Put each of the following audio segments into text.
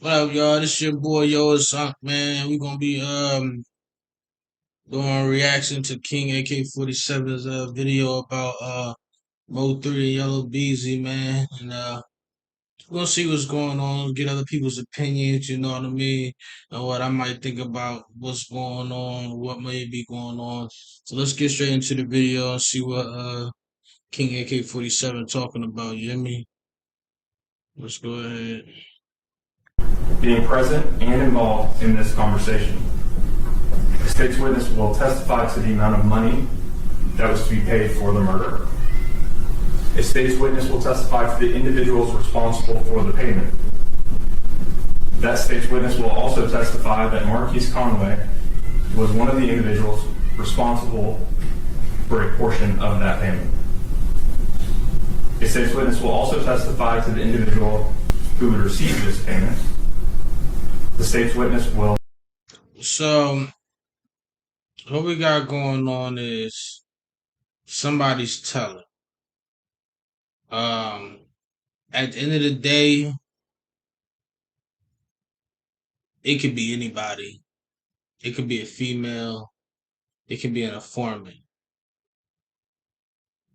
What up, y'all? This your boy Yo Sunk, man. We gonna be doing a reaction to King AK-47's video about Mo3 and Yella Beezy, man. And we're gonna see what's going on, get other people's opinions, you know what I mean, and what I might think about what's going on, what may be going on. So let's get straight into the video and see what King AK-47 talking about, you hear me? Let's go ahead. Being present and involved in this conversation. The state's witness will testify to the amount of money that was to be paid for the murder. A state's witness will testify to the individuals responsible for the payment. That state's witness will also testify that Marquise Conway was one of the individuals responsible for a portion of that payment. A state's witness will also testify to the individual who would receive this payment. The state's witness will. So what we got going on is somebody's telling. Um, at the end of the day, it could be anybody. It could be a female. It could be an informant.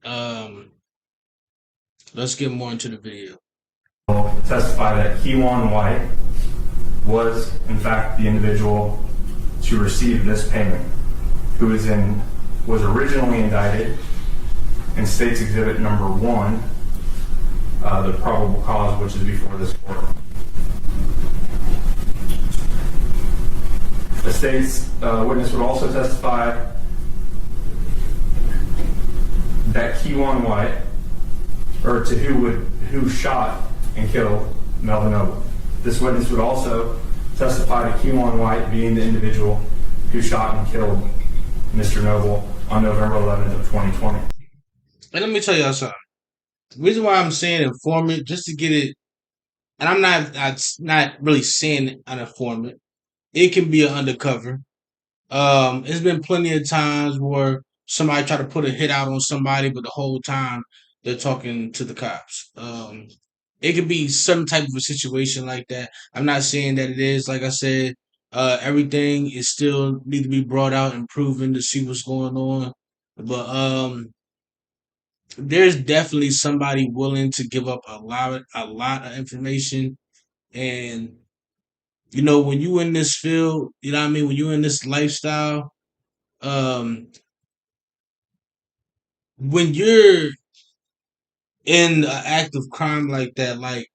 Um, let's get more into the video. Testify that Kewan White was, in fact, the individual to receive this payment, who was originally indicted in State's Exhibit Number 1, the probable cause, which is before this court. The state's witness would also testify that Kewan White, or to who shot and killed Melvin Noble. This witness would also testify to Kewan White being the individual who shot and killed Mr. Noble on November 11th of 2020. And let me tell y'all something. The reason why I'm saying informant, just to get it, and I'm not really saying an informant. It can be an undercover. It's been plenty of times where somebody try to put a hit out on somebody, but the whole time they're talking to the cops. It could be some type of a situation like that. I'm not saying that it is. Like I said, everything is still need to be brought out and proven to see what's going on. But there's definitely somebody willing to give up a lot of information. And you know, when you in this field, you know what I mean, when you in this lifestyle, um, when you're in an act of crime like that, like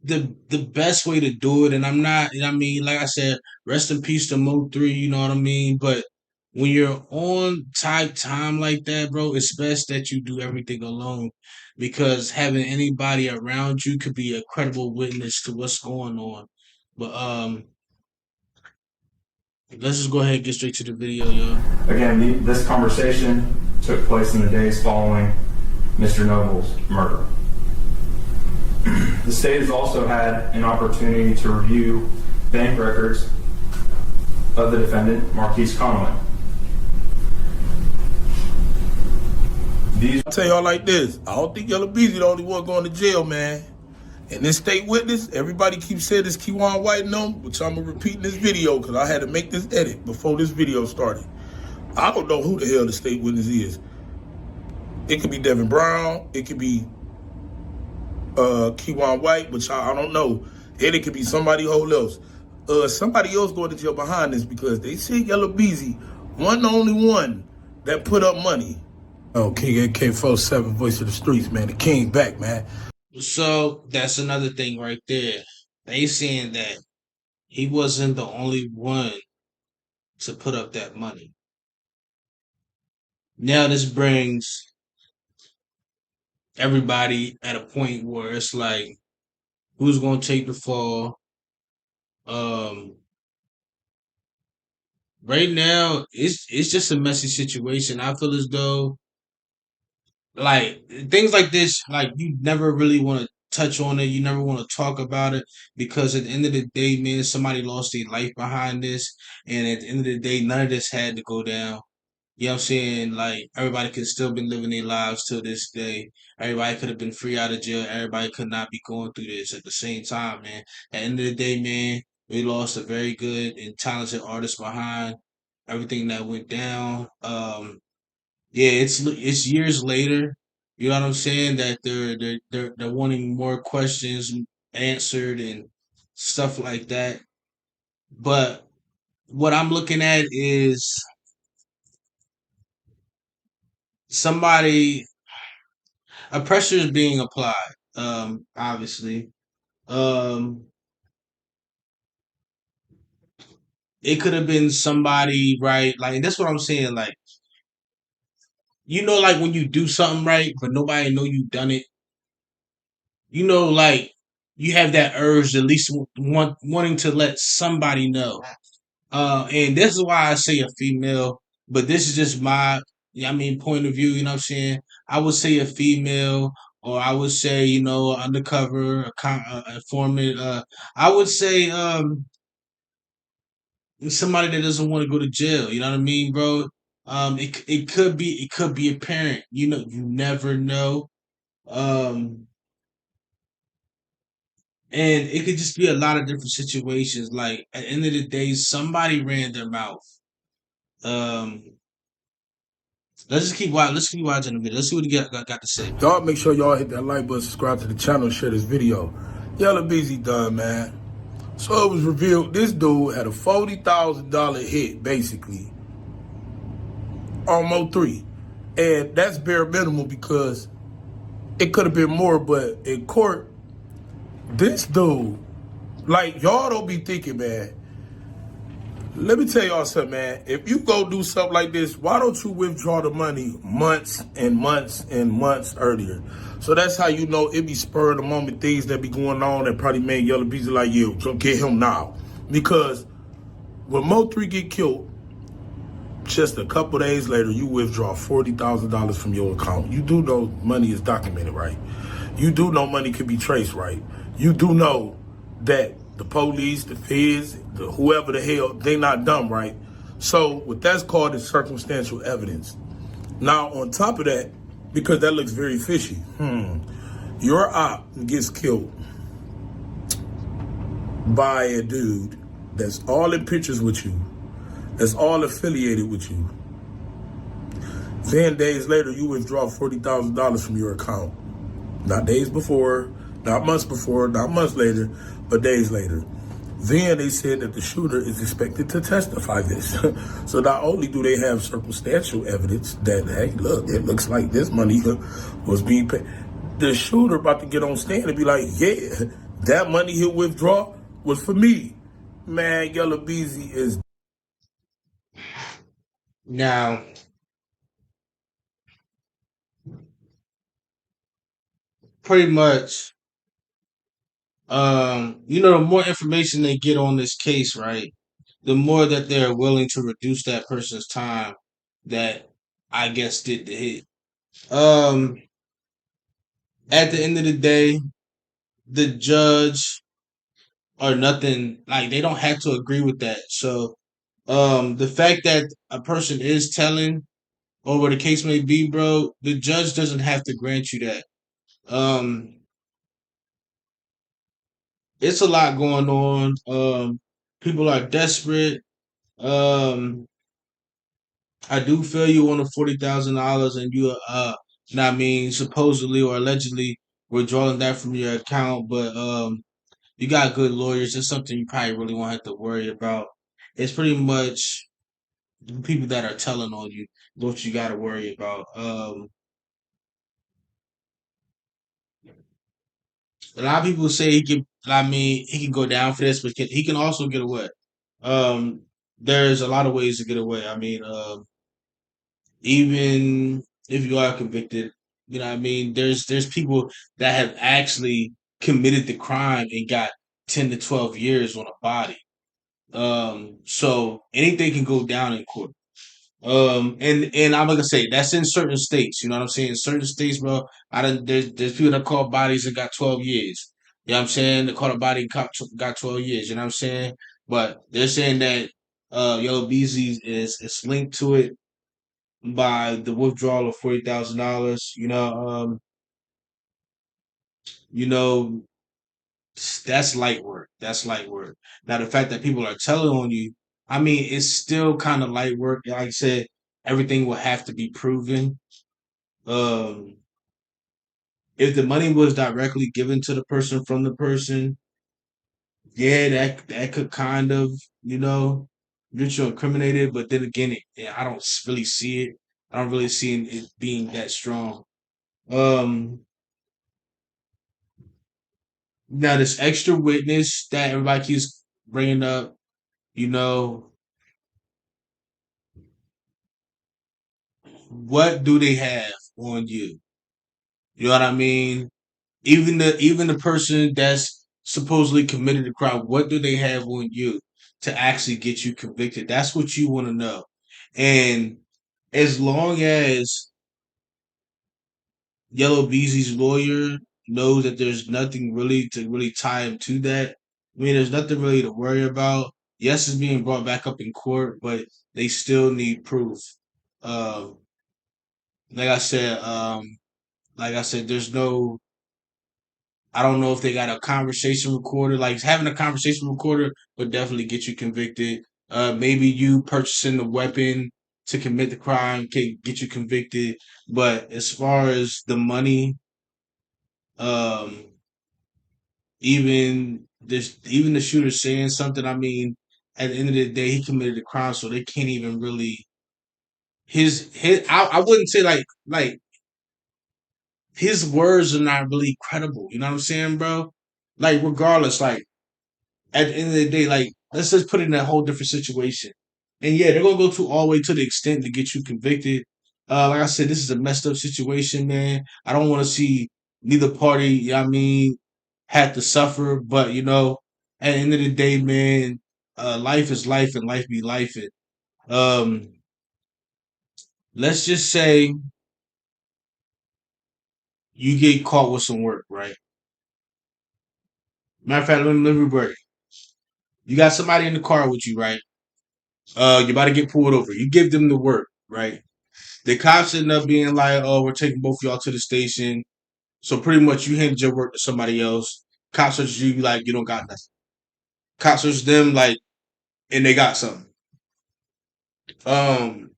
the best way to do it, and I'm not, you know what I mean, like I said, rest in peace to Mo3, you know what I mean? But when you're on tight time like that, bro, it's best that you do everything alone because having anybody around you could be a credible witness to what's going on. But let's just go ahead and get straight to the video, y'all. Again, this conversation took place in the days following Mr. Noble's murder. The state has also had an opportunity to review bank records of the defendant, Marquise Conway. I'll tell y'all like this. I don't think Yella Beezy the only one going to jail, man. And this state witness, everybody keeps saying this Kewan White and them, which I'm going to repeat in this video because I had to make this edit before this video started. I don't know who the hell the state witness is. It could be Devin Brown. It could be Kewan White, which I don't know. And it could be somebody whole else. Somebody else going to jail behind this because they say Yella Beezy, one the only one that put up money. Oh, King AK-47, voice of the streets, man. The king back, man. So that's another thing right there. They saying that he wasn't the only one to put up that money. Now this brings everybody at a point where it's like, who's gonna take the fall? Um, right now, it's just a messy situation. I feel as though like things like this, like you never really want to touch on it. You never want to talk about it because at the end of the day, man, somebody lost their life behind this, and at the end of the day, none of this had to go down. You know what I'm saying? Like everybody could still been living their lives till this day. Everybody could have been free out of jail. Everybody could not be going through this at the same time, man. At the end of the day, man, we lost a very good and talented artist behind everything that went down. Yeah, it's years later. You know what I'm saying? That they're wanting more questions answered and stuff like that. But what I'm looking at is somebody a pressure is being applied. Obviously, um, it could have been somebody, right? Like that's what I'm saying. Like like when you do something right, but nobody know you done it. Like you have that urge to at least wanting to let somebody know. And this is why I say a female, but this is just my, point of view. You know what I'm saying? I would say a female, or I would say, undercover, a informant. I would say somebody that doesn't want to go to jail. You know what I mean, bro? It could be a parent. You never know. Um, and it could just be a lot of different situations. Like at the end of the day, somebody ran their mouth. Um, Let's keep watching the video. Let's see what he got to say. Y'all make sure y'all hit that like button, subscribe to the channel, share this video. Yella Beezy done, man. So it was revealed this dude had a $40,000 hit, basically, on Mo3. And that's bare minimal because it could have been more, but in court, this dude, like, y'all don't be thinking, man. Let me tell y'all something, man. If you go do something like this, why don't you withdraw the money months and months and months earlier? So that's how you know it be spur of the moment things that be going on that probably made Yella Beezy like, you get him now. Because when Mo3 get killed, just a couple days later, you withdraw $40,000 from your account. You do know money is documented, right? You do know money can be traced, right? You do know that the police, the feds, whoever the hell, they not dumb, right? So what that's called is circumstantial evidence. Now, on top of that, because that looks very fishy, your op gets killed by a dude that's all in pictures with you, that's all affiliated with you. Then days later, you withdraw $40,000 from your account. Not days before, not months before, not months later, but days later. Then they said that the shooter is expected to testify this. So not only do they have circumstantial evidence that, hey, look, it looks like this money was being paid. The shooter about to get on stand and be like, yeah, that money he'll withdraw was for me. Man, Yella Beezy is... Now, pretty much, the more information they get on this case, right, the more that they're willing to reduce that person's time that I guess did the hit. At the end of the day, the judge or nothing, like they don't have to agree with that. So, the fact that a person is telling or what the case may be, bro, the judge doesn't have to grant you that. Um, it's a lot going on. People are desperate. Um, I do feel you on the $40,000, and supposedly or allegedly withdrawing that from your account, but you got good lawyers. It's something you probably really won't have to worry about. It's pretty much the people that are telling on you what you got to worry about. A lot of people say he can. He can go down for this, but he can also get away. Um, there's a lot of ways to get away. Even if you are convicted, there's people that have actually committed the crime and got 10 to 12 years on a body. So anything can go down in court. And I'm gonna say that's in certain states. You know what I'm saying? In certain states, bro. There's people that caught bodies that got 12 years. You know what I'm saying? They caught a body got 12 years. You know what I'm saying? But they're saying that Yella Beezy is linked to it. by the withdrawal of $40,000. You know, that's light work. That's light work. Now, the fact that people are telling on you, I mean, it's still kind of light work. Like I said, everything will have to be proven. Um, if the money was directly given to the person from the person, yeah, that could kind of, get you incriminated. But then again, I don't really see it. I don't really see it being that strong. Um, Now this extra witness that everybody keeps bringing up, you know, what do they have on you? You know what I mean? Even the person that's supposedly committed the crime, what do they have on you to actually get you convicted? That's what you want to know. And as long as Yellow Beezy's lawyer knows that there's nothing really to really tie him to that, I mean, there's nothing really to worry about. Yes, it's being brought back up in court, but they still need proof. Um, like I said, there's no. I don't know if they got a conversation recorder. Like having a conversation recorder would definitely get you convicted. Maybe you purchasing the weapon to commit the crime can get you convicted. But as far as the money, um, even the shooter saying something, I mean, at the end of the day, he committed a crime, so they can't even really his. I wouldn't say like his words are not really credible. You know what I'm saying, bro? Like regardless, like at the end of the day, like let's just put it in a whole different situation. And yeah, they're gonna go to all the way to the extent to get you convicted. Like I said, this is a messed up situation, man. I don't want to see neither party, you know what I mean, had to suffer. But at the end of the day, man, life is life and life be life. Um, let's just say you get caught with some work, right? Matter of fact, let me break. You got somebody in the car with you, right? You're about to get pulled over. You give them the work, right? The cops end up being like, "Oh, we're taking both of y'all to the station." So pretty much, you handed your work to somebody else. Cops search you, like you don't got nothing. Cops search them, like, and they got something. Um,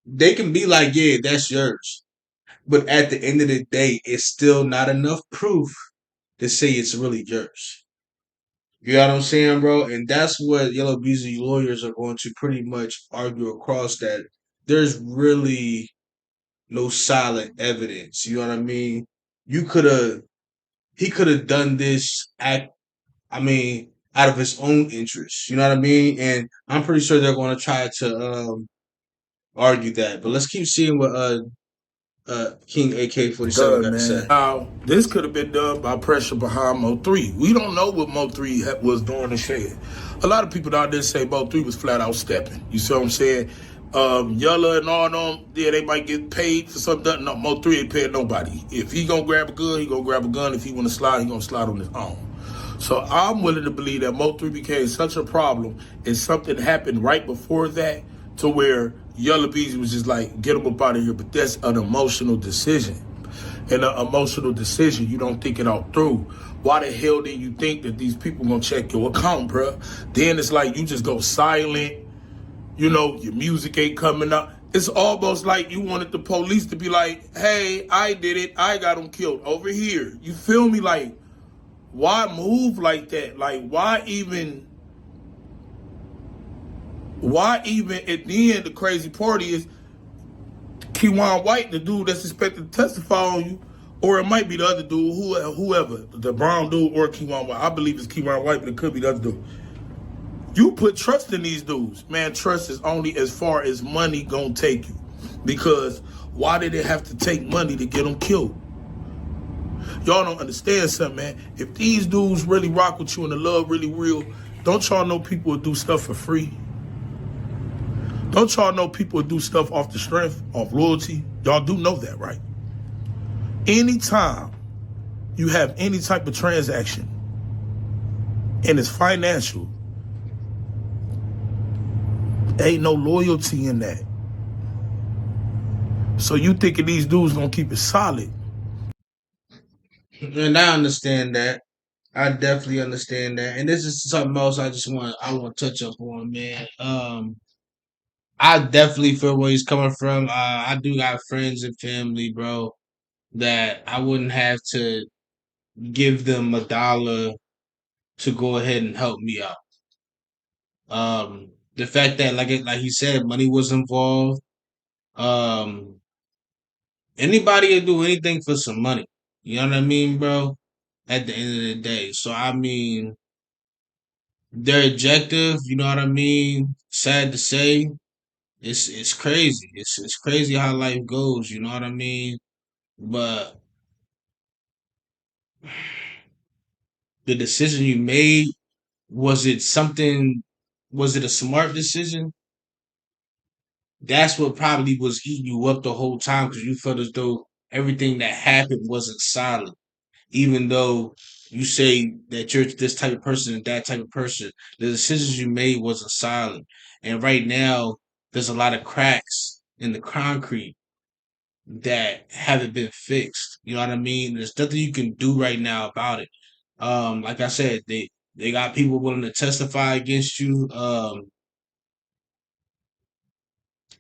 they can be like, "Yeah, that's yours," but at the end of the day, it's still not enough proof to say it's really yours. You know what I'm saying, bro? And that's what Yellow Beezy lawyers are going to pretty much argue across, that there's really no solid evidence. You know what I mean? You could have He could have done this act, I mean, out of his own interest. You know what I mean? And I'm pretty sure they're going to try to argue that. But let's keep seeing what King AK-47 Done, got to say. man. Now, this could have been done by pressure behind Mo3. We don't know what Mo3 was doing and saying. A lot of people out there say Mo3 was flat out stepping. You see what I'm saying? Yella and all them, yeah, they might get paid for something. No, Mo3 ain't paying nobody. If he gonna grab a gun, he gonna grab a gun. If he wanna slide, he gonna slide on his own. So I'm willing to believe that Mo3 became such a problem and something happened right before that to where Yella Beezy was just like, get him up out of here. But that's an emotional decision. And an emotional decision, you don't think it out through. Why the hell did you think that these people gonna check your account, bruh? Then it's like you just go silent. Your music ain't coming up. It's almost like you wanted the police to be like, hey, I did it. I got him killed over here. You feel me? Like, why move like that? Like, why even at the end, the crazy part is Keywan White, the dude that's expected to testify on you, or it might be the other dude, whoever, the brown dude or Keywan White. I believe it's Keywan White, but it could be the other dude. You put trust in these dudes. Man, trust is only as far as money gonna take you. Because why did it have to take money to get them killed? Y'all don't understand something, man. If these dudes really rock with you and the love really real, don't y'all know people will do stuff for free? Don't y'all know people will do stuff off the strength, off loyalty? Y'all do know that, right? Anytime you have any type of transaction and it's financial, ain't no loyalty in that. So you thinking these dudes gonna keep it solid? And I understand that. I definitely understand that. And this is something else I want to touch up on, man. I definitely feel where he's coming from. I do got friends and family, bro, that I wouldn't have to give them $1 to go ahead and help me out. The fact that like he said, money was involved. Um, Anybody will do anything for some money. You know what I mean, bro? At the end of the day. So I mean, their objective, you know what I mean? Sad to say, it's crazy. It's crazy how life goes, you know what I mean? But the decision you made, was it something was it a smart decision? That's what probably was eating you up the whole time because you felt as though everything that happened wasn't solid. Even though you say that you're this type of person and that type of person, the decisions you made wasn't solid. And right now, there's a lot of cracks in the concrete that haven't been fixed. You know what I mean? There's nothing you can do right now about it. Like I said, they got people willing to testify against you.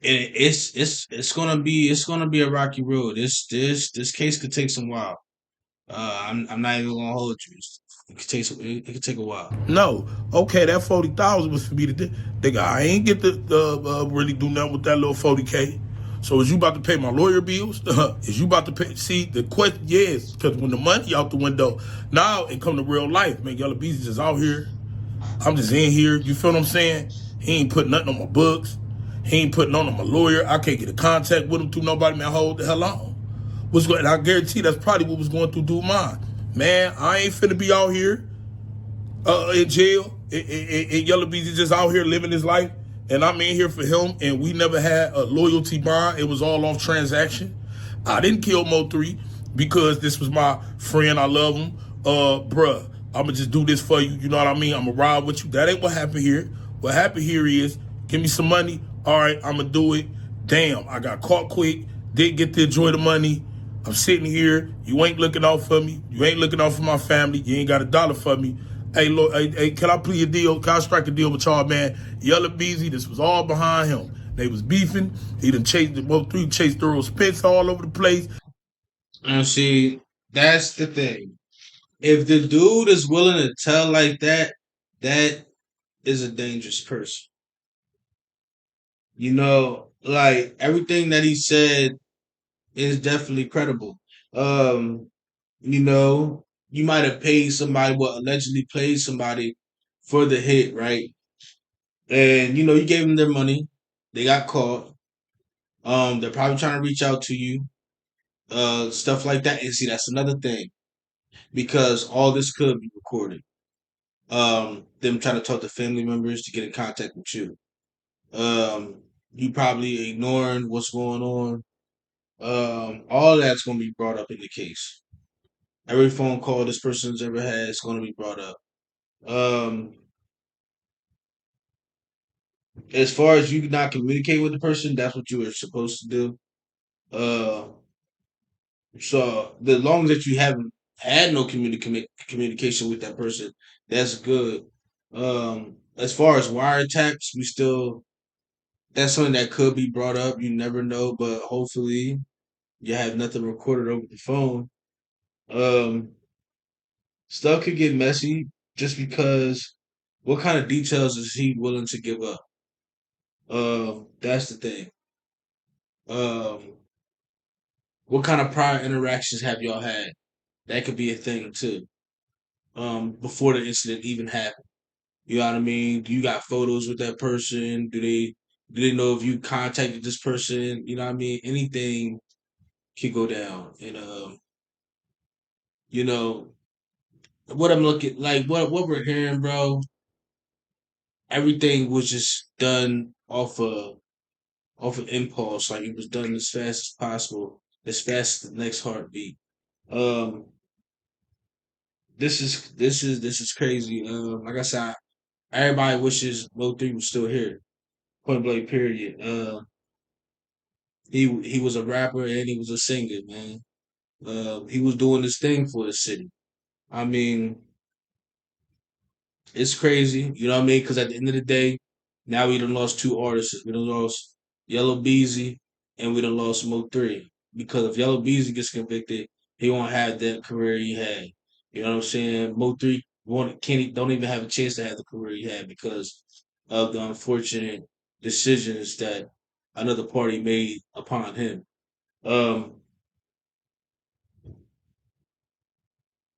And it's gonna be a rocky road. This case could take some while. I'm not even gonna hold you. It could take a while. No. Okay, that 40,000 was for me to do. Nigga, I ain't get to really do nothing with that little 40K. So is you about to pay my lawyer bills? Is you about to pay? See, the question, yes, because when the money out the window, now it come to real life. Man, Yella Beezy just out here. I'm just in here. You feel what I'm saying? He ain't putting nothing on my books. He ain't putting on my lawyer. I can't get in contact with him through nobody. Man, hold the hell on. What's going? I guarantee that's probably what was going through dude mine. Man, I ain't finna be out here in jail. Yella Beezy just out here living his life, and I'm in here for him. And we never had a loyalty bond. It was all off transaction. I didn't kill Mo3 because this was my friend. I love him. Bruh, I'ma just do this for you. You know what I mean? I'ma ride with you. That ain't what happened here. What happened here is give me some money. All right, I'ma do it. Damn, I got caught quick. Didn't get to enjoy the money. I'm sitting here. You ain't looking out for me. You ain't looking out for my family. You ain't got $1 for me. Hey, Lord, hey, can I plead a deal? Can I strike a deal with y'all, man? Yella Beezy, this was all behind him. They was beefing. He done chased the Mo3, chased Earl Spence all over the place. And see, that's the thing. If the dude is willing to tell like that, that is a dangerous person. You know, like everything that he said is definitely credible. Um, you know, you might have paid somebody, what allegedly paid somebody for the hit, right? And you know, you gave them their money. They got caught. They're probably trying to reach out to you, stuff like that. And see, that's another thing because all this could be recorded. Them trying to talk to family members to get in contact with you. You probably ignoring what's going on. All that's going to be brought up in the case. Every phone call this person's ever had is going to be brought up. Um, as far as you not communicate with the person, that's what you were supposed to do. Uh, so the long that you haven't had no communication with that person, that's good. As far as wiretaps, we still that's something that could be brought up. You never know, but hopefully you have nothing recorded over the phone. Um, Stuff could get messy just because what kind of details is he willing to give up? That's the thing. Um, what kind of prior interactions have y'all had? That could be a thing too. Before the incident even happened. You know what I mean? Do you got photos with that person? Do they know if you contacted this person? You know what I mean? Anything could go down. And you know, what I'm looking like what we're hearing, bro, everything was just done off of impulse. Like it was done as fast as possible, as fast as the next heartbeat. Um this is crazy. Like I said, everybody wishes Mo3 was still here. Point blank period. He was a rapper and he was a singer, man. He was doing this thing for the city. I mean, it's crazy, you know what I mean? Because at the end of the day, now we done lost two artists. We done lost Yella Beezy and we done lost Mo3. Because if Yella Beezy gets convicted, he won't have that career he had. You know what I'm saying? Mo3 don't even have a chance to have the career he had because of the unfortunate decisions that another party made upon him. Um,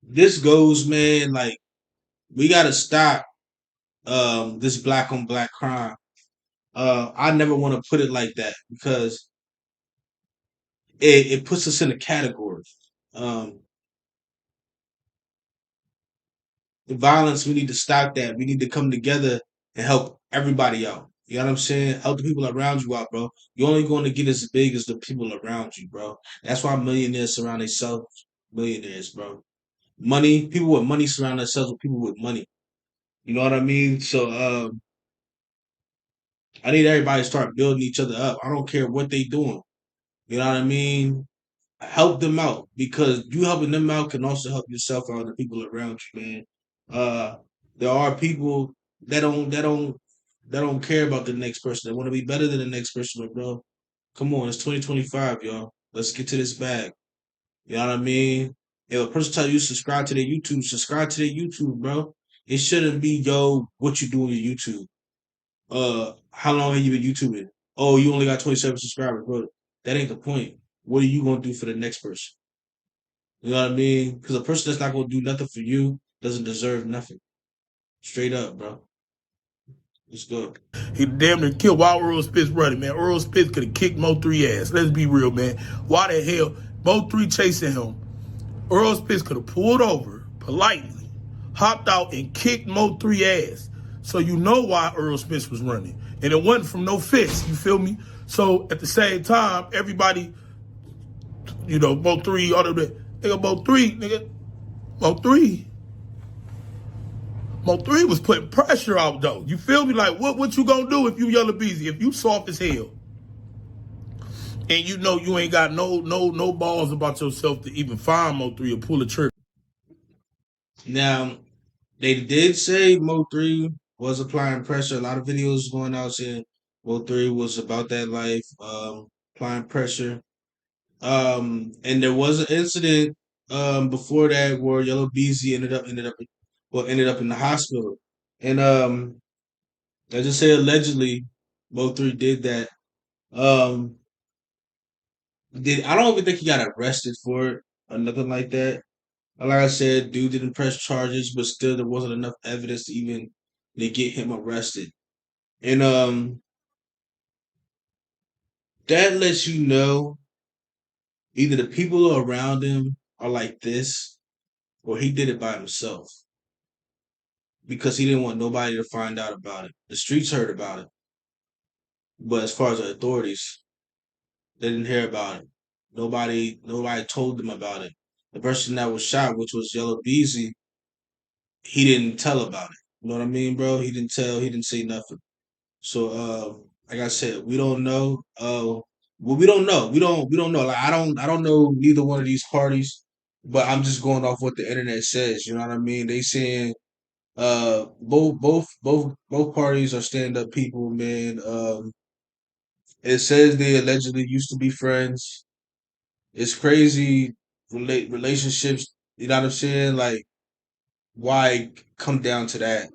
this goes, man, like we gotta stop this black on black crime. I never want to put it like that because it puts us in a category. Um, the violence, we need to stop that. We need to come together and help everybody out. You know what I'm saying? Help the people around you out, bro. You're only going to get as big as the people around you, bro. That's why millionaires surround themselves millionaires, bro. Money, people with money surround themselves with people with money. You know what I mean? So I need everybody to start building each other up. I don't care what they doing. You know what I mean? Help them out because you helping them out can also help yourself out and the people around you, man. Uh, there are people that don't care about the next person. They want to be better than the next person, but bro. Come on, it's 2025, y'all. Let's get to this bag. You know what I mean? If a person tell you subscribe to their YouTube, subscribe to their YouTube, bro. It shouldn't be, yo, what you do on your YouTube. How long have you been YouTubing? Oh, you only got 27 subscribers, bro. That ain't the point. What are you gonna do for the next person? You know what I mean? Because a person that's not gonna do nothing for you doesn't deserve nothing. Straight up, bro. Let's go. He damn near killed while Earl Spitz running, man. Earl Spitz could have kicked Mo3 ass. Let's be real, man. Why the hell Mo3 chasing him? Earl Spitz could have pulled over politely, hopped out and kicked Mo3 ass. So you know why Earl Spitz was running. And it wasn't from no fist, you feel me? So at the same time, everybody, Mo3, all of that. Nigga, Mo3. Mo3 was putting pressure out though. You feel me? Like what you gonna do if you Yella Beezy? If you soft as hell and you know you ain't got no balls about yourself to even find Mo3 or pull a trigger. Now, they did say Mo3 was applying pressure. A lot of videos going out saying Mo3 was about that life, applying pressure. And there was an incident before that where Yellow Beezy ended up in the hospital. And I just say allegedly Mo3 did that. Um I don't even think he got arrested for it or nothing like that. Like I said, dude didn't press charges, but still there wasn't enough evidence to even to get him arrested. And that lets you know either the people around him are like this or he did it by himself because he didn't want nobody to find out about it. The streets heard about it, but as far as the authorities, they didn't hear about it. Nobody told them about it. The person that was shot, which was Yellow Beezy, he didn't tell about it. You know what I mean, bro? He didn't tell. He didn't say nothing. So, like I said, we don't know. Well, we don't know. We don't know. Like I don't know neither one of these parties, but I'm just going off what the internet says. You know what I mean? They saying both parties are stand up people, man. It says they allegedly used to be friends. It's crazy relationships. You know what I'm saying? Like why come down to that?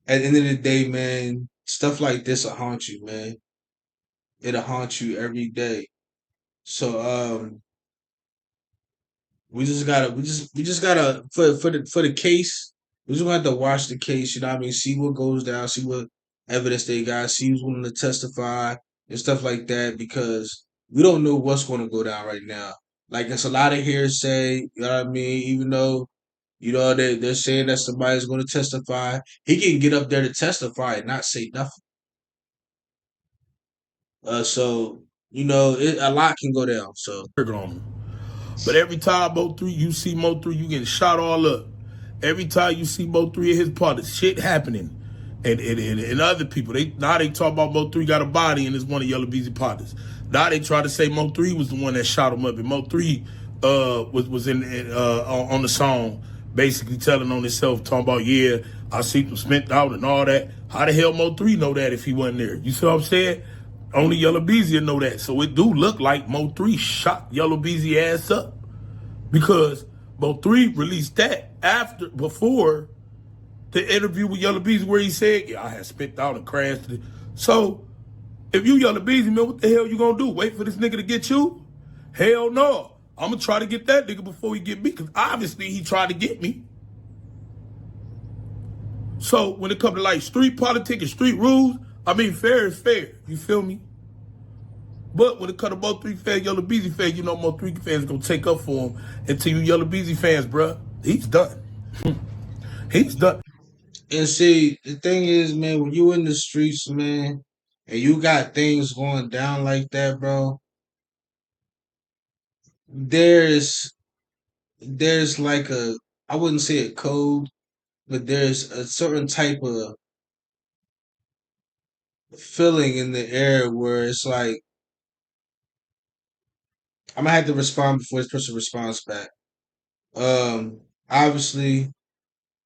At the end of the day, man, stuff like this will haunt you, man. It'll haunt you every day. So we just gotta for the case, we just gonna have to watch the case, you know what I mean, see what goes down, see what evidence they got, see who's willing to testify and stuff like that, because we don't know what's gonna go down right now. Like it's a lot of hearsay, you know what I mean, even though you know they're saying that somebody's gonna testify, he can get up there to testify and not say nothing. So you know, a lot can go down. So On him. But every time Mo3, you see Mo3, you getting shot all up. Every time you see Mo3 and his partner, shit happening. and other people. They talk about Mo3 got a body and is one of Yella Beezy partners. Now they try to say Mo3 was the one that shot him up, and Mo3 was on the song, basically telling on himself, talking about, yeah, I see him spent out and all that. How the hell Mo3 know that if he wasn't there? You see what I'm saying? Only Yella Beezy know that. So it do look like Mo3 shot Yella Beezy ass up, because Mo3 released that before the interview with Yella Beezy, where he said, yeah, I had spent out and crashed. So if you Yella Beezy, man, what the hell you gonna do? Wait for this nigga to get you? Hell no. I'm gonna try to get that nigga before he get me, because obviously he tried to get me. So when it comes to like street politics and street rules, I mean, fair is fair. You feel me? But when it comes to Mo3 fans, Yella Beezy fans, you know Mo3 fans gonna take up for him. And to you Yella Beezy fans, bruh, he's done. He's done. And see, the thing is, man, when you in the streets, man, and you got things going down like that, bro, there's like I wouldn't say a code, but there's a certain type of feeling in the air where it's like I'm gonna have to respond before this person responds back. Obviously,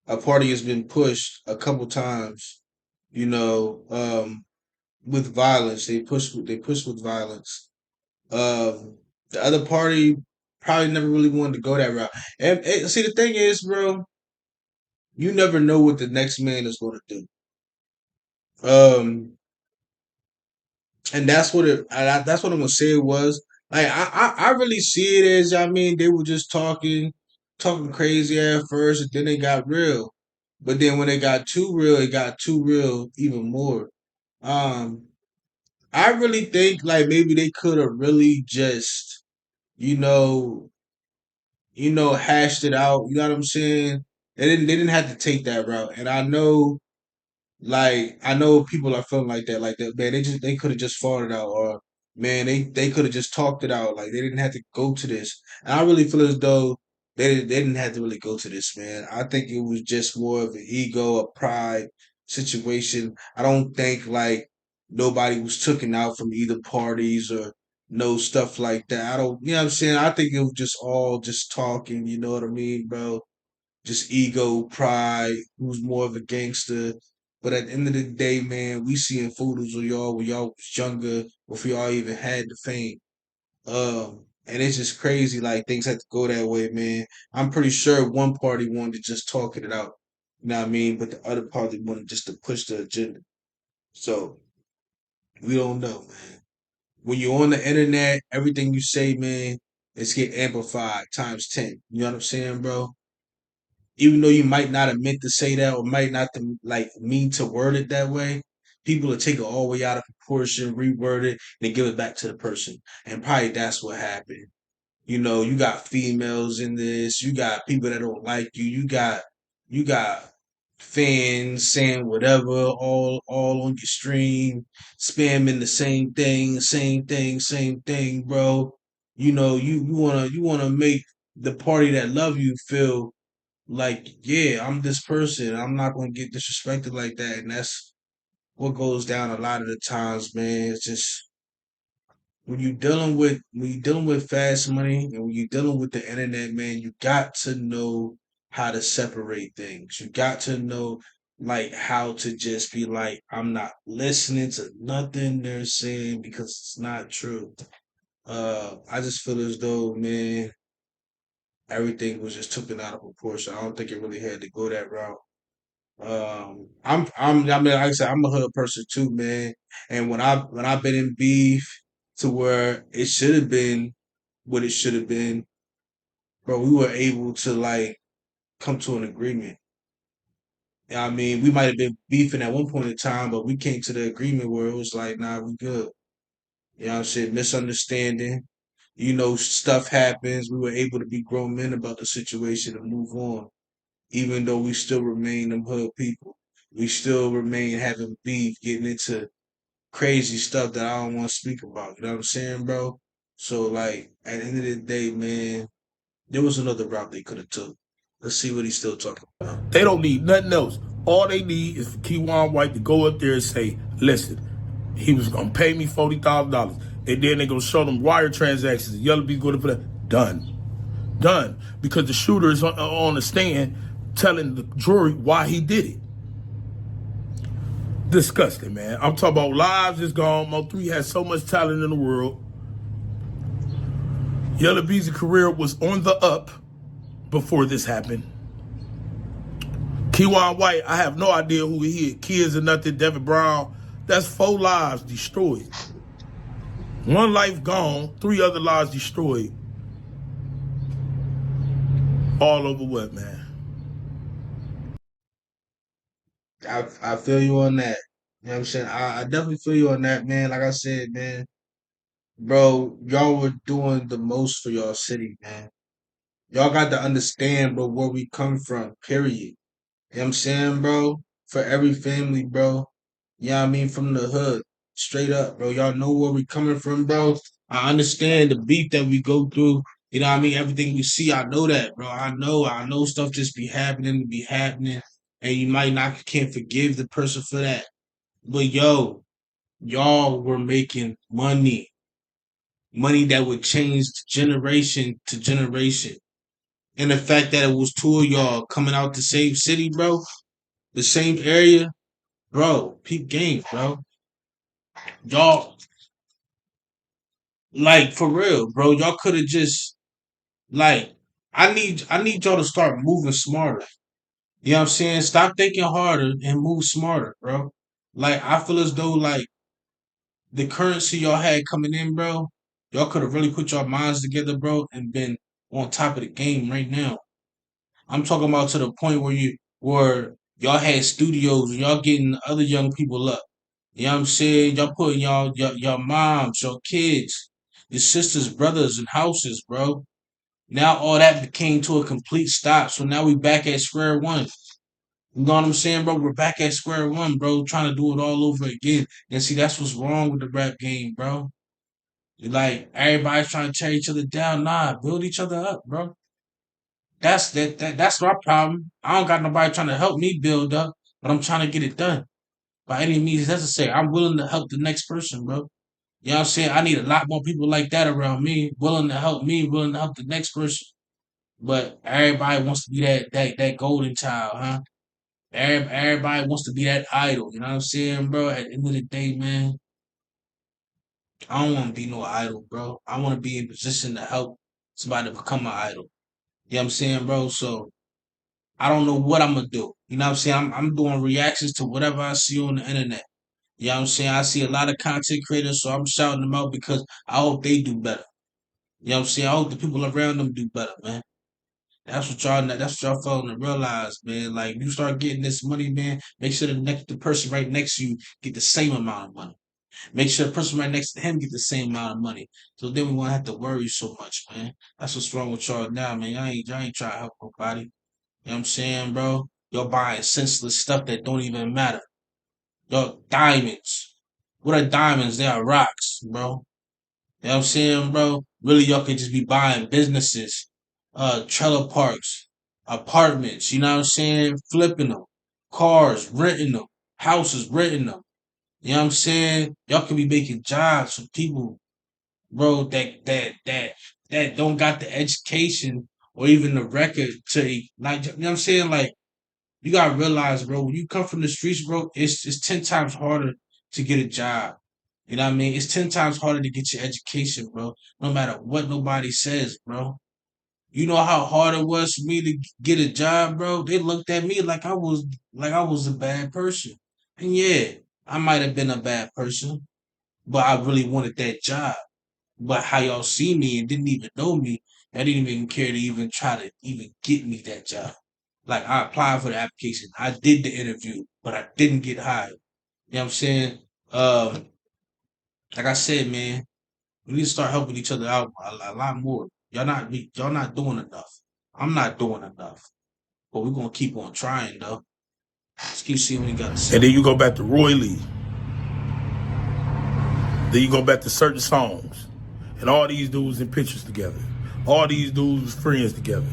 a party has been pushed a couple times, you know, with violence. They push with violence. The other party probably never really wanted to go that route. And see, the thing is, bro, you never know what the next man is going to do. And that's what I'm gonna say it was. Like I really see it as, I mean, they were just talking crazy at first, and then they got real. But then when they got too real, it got too real even more. Um, I really think like maybe they could have really just, you know, hashed it out. You know what I'm saying? They didn't have to take that route. And I know, like, I know people are feeling like that, man. They could have just fought it out, or man, they could have just talked it out. Like they didn't have to go to this. And I really feel as though they didn't have to really go to this, man. I think it was just more of an ego, a pride situation. I don't think like nobody was taken out from either parties or no stuff like that. I don't, you know what I'm saying? I think it was just all just talking, you know what I mean, bro? Just ego, pride, who's more of a gangster. But at the end of the day, man, we seeing photos of y'all when y'all was younger, before y'all even had the fame. And it's just crazy, like things had to go that way, man. I'm pretty sure one party wanted to just talk it out, you know what I mean? But the other party wanted just to push the agenda. So we don't know, man. When you're on the internet, everything you say, man, it's get amplified times 10. You know what I'm saying, bro? Even though you might not have meant to say that, or might not to, like, mean to word it that way, people will take it all the way out of proportion, reword it, and then give it back to the person. And probably that's what happened. You know, you got females in this, you got people that don't like you, you got fans saying whatever all on your stream, spamming the same thing, bro. You know, you wanna make the party that love you feel like, yeah, I'm this person. I'm not gonna get disrespected like that. And that's what goes down a lot of the times, man. It's just when you're dealing with fast money, and when you're dealing with the internet, man, you got to know how to separate things. You got to know like how to just be like, I'm not listening to nothing they're saying because it's not true. I just feel as though, man, everything was just taken out of proportion. I don't think it really had to go that route. I mean, like I said, I'm a hood person too, man. And when I've been in beef to where it should have been what it should have been, bro, we were able to like come to an agreement. I mean, we might have been beefing at one point in time, but we came to the agreement where it was like, nah, we good. You know what I'm saying? Misunderstanding. You know, stuff happens. We were able to be grown men about the situation and move on, even though we still remain them hood people. We still remain having beef, getting into crazy stuff that I don't want to speak about. You know what I'm saying, bro? So like at the end of the day, man, there was another route they could have took. Let's see what he's still talking about. They don't need nothing else All they need is for Keywan White to go up there and say, listen, he was going to pay me $40,000. And then they're going to show them wire transactions. Yella Beezy going to put it. Done. Done. Because the shooter is on the stand telling the jury why he did it. Disgusting, man. I'm talking about lives is gone. Mo3 has so much talent in the world. Yella Beezy's career was on the up before this happened. Keywan White, I have no idea who he is. Kids or nothing, Devin Brown. That's 4 lives destroyed. 1 life gone, 3 other lives destroyed. All over what, man? I feel you on that. You know what I'm saying? I definitely feel you on that, man. Like I said, man, bro, y'all were doing the most for y'all city, man. Y'all got to understand, bro, where we come from, period. You know what I'm saying, bro? For every family, bro. You know what I mean? From the hood, straight up, bro. Y'all know where we coming from, bro. I understand the beef that we go through. You know what I mean? Everything we see, I know that, bro. I know stuff just be happening. And you might not can't forgive the person for that. But yo, y'all were making money. Money that would change generation to generation. And the fact that it was 2 of y'all coming out the same city, bro, the same area, bro, peep games, bro. Y'all, like, for real, bro, y'all could have just, like, I need y'all to start moving smarter. You know what I'm saying? Stop thinking harder and move smarter, bro. Like, I feel as though, like, the currency y'all had coming in, bro, y'all could have really put your minds together, bro, and been on top of the game right now. I'm talking about to the point where y'all had studios and y'all getting other young people up. You know what I'm saying? Y'all putting your moms, your kids, your sisters, brothers in houses, bro. Now all that came to a complete stop. So now we back at square one. You know what I'm saying, bro? We're back at square one, bro, trying to do it all over again. And see, that's what's wrong with the rap game, bro. Like everybody's trying to tear each other down. Nah, build each other up, bro. That's my problem. I don't got nobody trying to help me build up, but I'm trying to get it done by any means necessary. I'm willing to help the next person, bro. You know what I'm saying? I need a lot more people like that around me, willing to help me, willing to help the next person. But everybody wants to be that golden child, huh? Everybody wants to be that idol. You know what I'm saying, bro? At the end of the day, man, I don't want to be no idol, bro. I want to be in position to help somebody become an idol. You know what I'm saying, bro? So I don't know what I'm gonna do. You know what I'm saying? I'm doing reactions to whatever I see on the internet. You know what I'm saying? I see a lot of content creators, so I'm shouting them out because I hope they do better. You know what I'm saying? I hope the people around them do better, man. That's what y'all failing to realize, man. Like you start getting this money, man, make sure the person right next to you get the same amount of money. Make sure the person right next to him get the same amount of money. So then we won't have to worry so much, man. That's what's wrong with y'all now, man. Y'all ain't trying to help nobody. You know what I'm saying, bro? Y'all buying senseless stuff that don't even matter. Y'all diamonds. What are diamonds? They are rocks, bro. You know what I'm saying, bro? Really, y'all could just be buying businesses, trailer parks, apartments, you know what I'm saying? Flipping them, cars, renting them, houses, renting them. You know what I'm saying? Y'all could be making jobs for people, bro, that don't got the education or even the record to like you know what I'm saying? Like you gotta realize, bro, when you come from the streets, bro, it's 10 times harder to get a job. You know what I mean? It's 10 times harder to get your education, bro. No matter what nobody says, bro. You know how hard it was for me to get a job, bro? They looked at me like I was a bad person. And yeah, I might have been a bad person, but I really wanted that job. But how y'all see me and didn't even know me, I didn't even care to even try to even get me that job. Like I applied for the application, I did the interview, but I didn't get hired. You know what I'm saying? Um, like I said, man, we need to start helping each other out a lot more. Y'all not doing enough. I'm not doing enough, but we're gonna keep on trying though. Let's keep seeing what he got to And say. then you go back to Roy Lee. Then you go back to certain songs. And all these dudes in pictures together. All these dudes was friends together.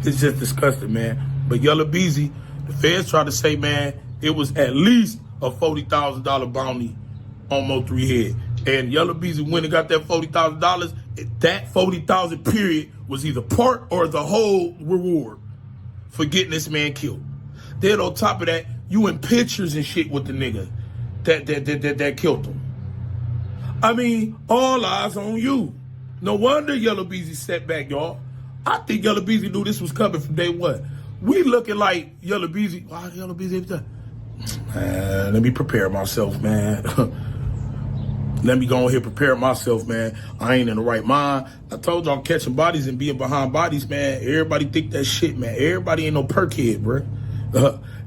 It's just disgusting, man. But Yella Beezy, The feds tried to say, man, it was at least a $40,000 bounty on Mo3 head. And Yella Beezy went and got that $40,000. That $40,000 period was either part or the whole reward for getting this man killed. Then on top of that, you in pictures and shit with the nigga that killed him. I mean, all eyes on you. No wonder Yella Beezy set back, y'all. I think Yella Beezy knew this was coming from day one. We looking like Yella Beezy. Why Yella Beezy every time? Man, let me prepare myself, man. Let me go on here prepare myself, man. I ain't in the right mind. I told y'all catching bodies and being behind bodies, man. Everybody think that shit, man. Everybody ain't no perkhead, bro.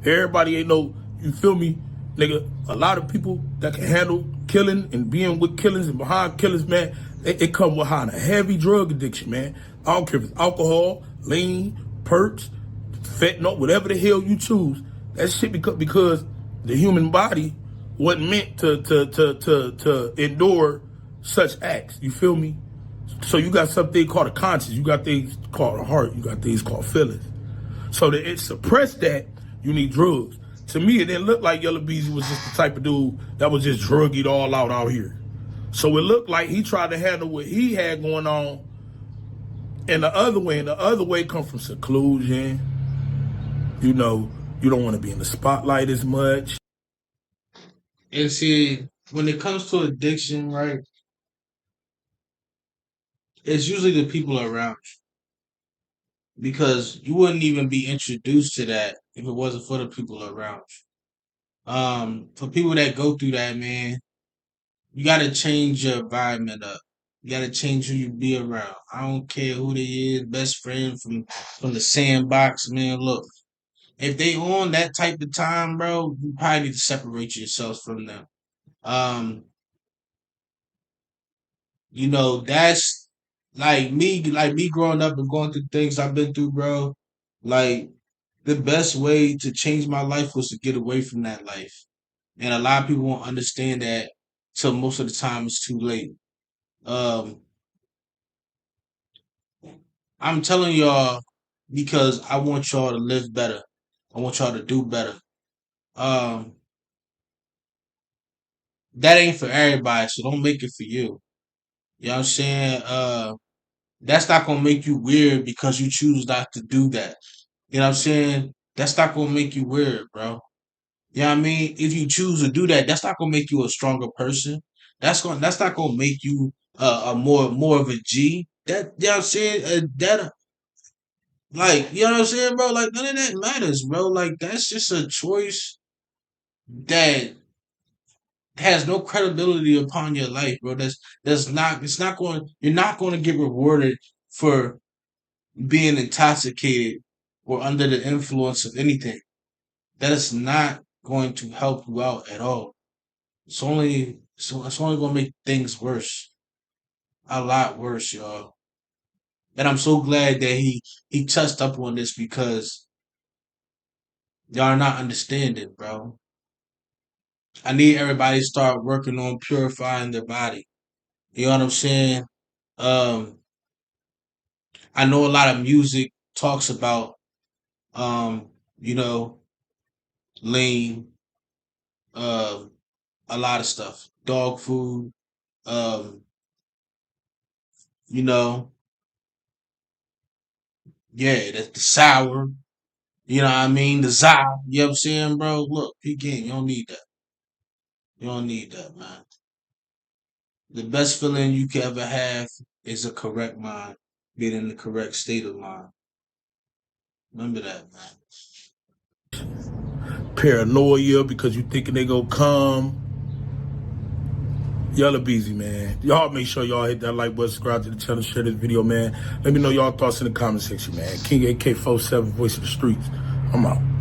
Everybody ain't no, you feel me? Nigga, a lot of people that can handle killing and being with killers and behind killers, man, it come behind a heavy drug addiction, man. I don't care if it's alcohol, lean, perks, fentanyl, whatever the hell you choose. That shit because the human body wasn't meant to endure such acts. You feel me? So you got something called a conscience. You got things called a heart. You got things called feelings. So to it suppress that, you need drugs. To me, it didn't look like Yella Beezy was just the type of dude that was just drug it all out here. So it looked like he tried to handle what he had going on in the other way. And the other way come from seclusion. You know, you don't want to be in the spotlight as much. And see, when it comes to addiction, right, it's usually the people around you. Because you wouldn't even be introduced to that if it wasn't for the people around you. For people that go through that, man, you gotta change your environment up. You gotta change who you be around. I don't care who they is, best friend from the sandbox, man. Look, if they on that type of time, bro, you probably need to separate yourselves from them. Um, you know, that's like me growing up and going through things I've been through, bro. Like the best way to change my life was to get away from that life. And a lot of people won't understand that till most of the time it's too late. Um, I'm telling y'all because I want y'all to live better. I want y'all to do better. Um, that ain't for everybody, so don't make it for you. You know what I'm saying? That's not gonna make you weird because you choose not to do that. You know what I'm saying? That's not gonna make you weird, bro. You know what I mean? If you choose to do that, that's not gonna make you a stronger person. That's not gonna make you a more of a G. That you know what I'm saying? That like you know what I'm saying, bro? Like none of that matters, bro. Like that's just a choice that has no credibility upon your life, bro. That's not it's not going you're not going to get rewarded for being intoxicated or under the influence of anything. That is not going to help you out at all. It's only gonna make things worse. A lot worse, y'all. And I'm so glad that he touched up on this because y'all are not understanding, bro. I need everybody to start working on purifying their body. You know what I'm saying? Um, I know a lot of music talks about you know, lean, um, a lot of stuff. Dog food, um, you know, yeah, that's the sour, you know what I mean? The za, you know what I'm saying, bro? Look, peak game, you don't need that. You don't need that, man. The best feeling you can ever have is a correct mind, being in the correct state of mind. Remember that, man. Paranoia because you thinking they gonna come. Yella Beezy, man. Y'all make sure y'all hit that like button, subscribe to the channel, share this video, man. Let me know y'all thoughts in the comment section, man. King AK 47, voice of the streets. I'm out.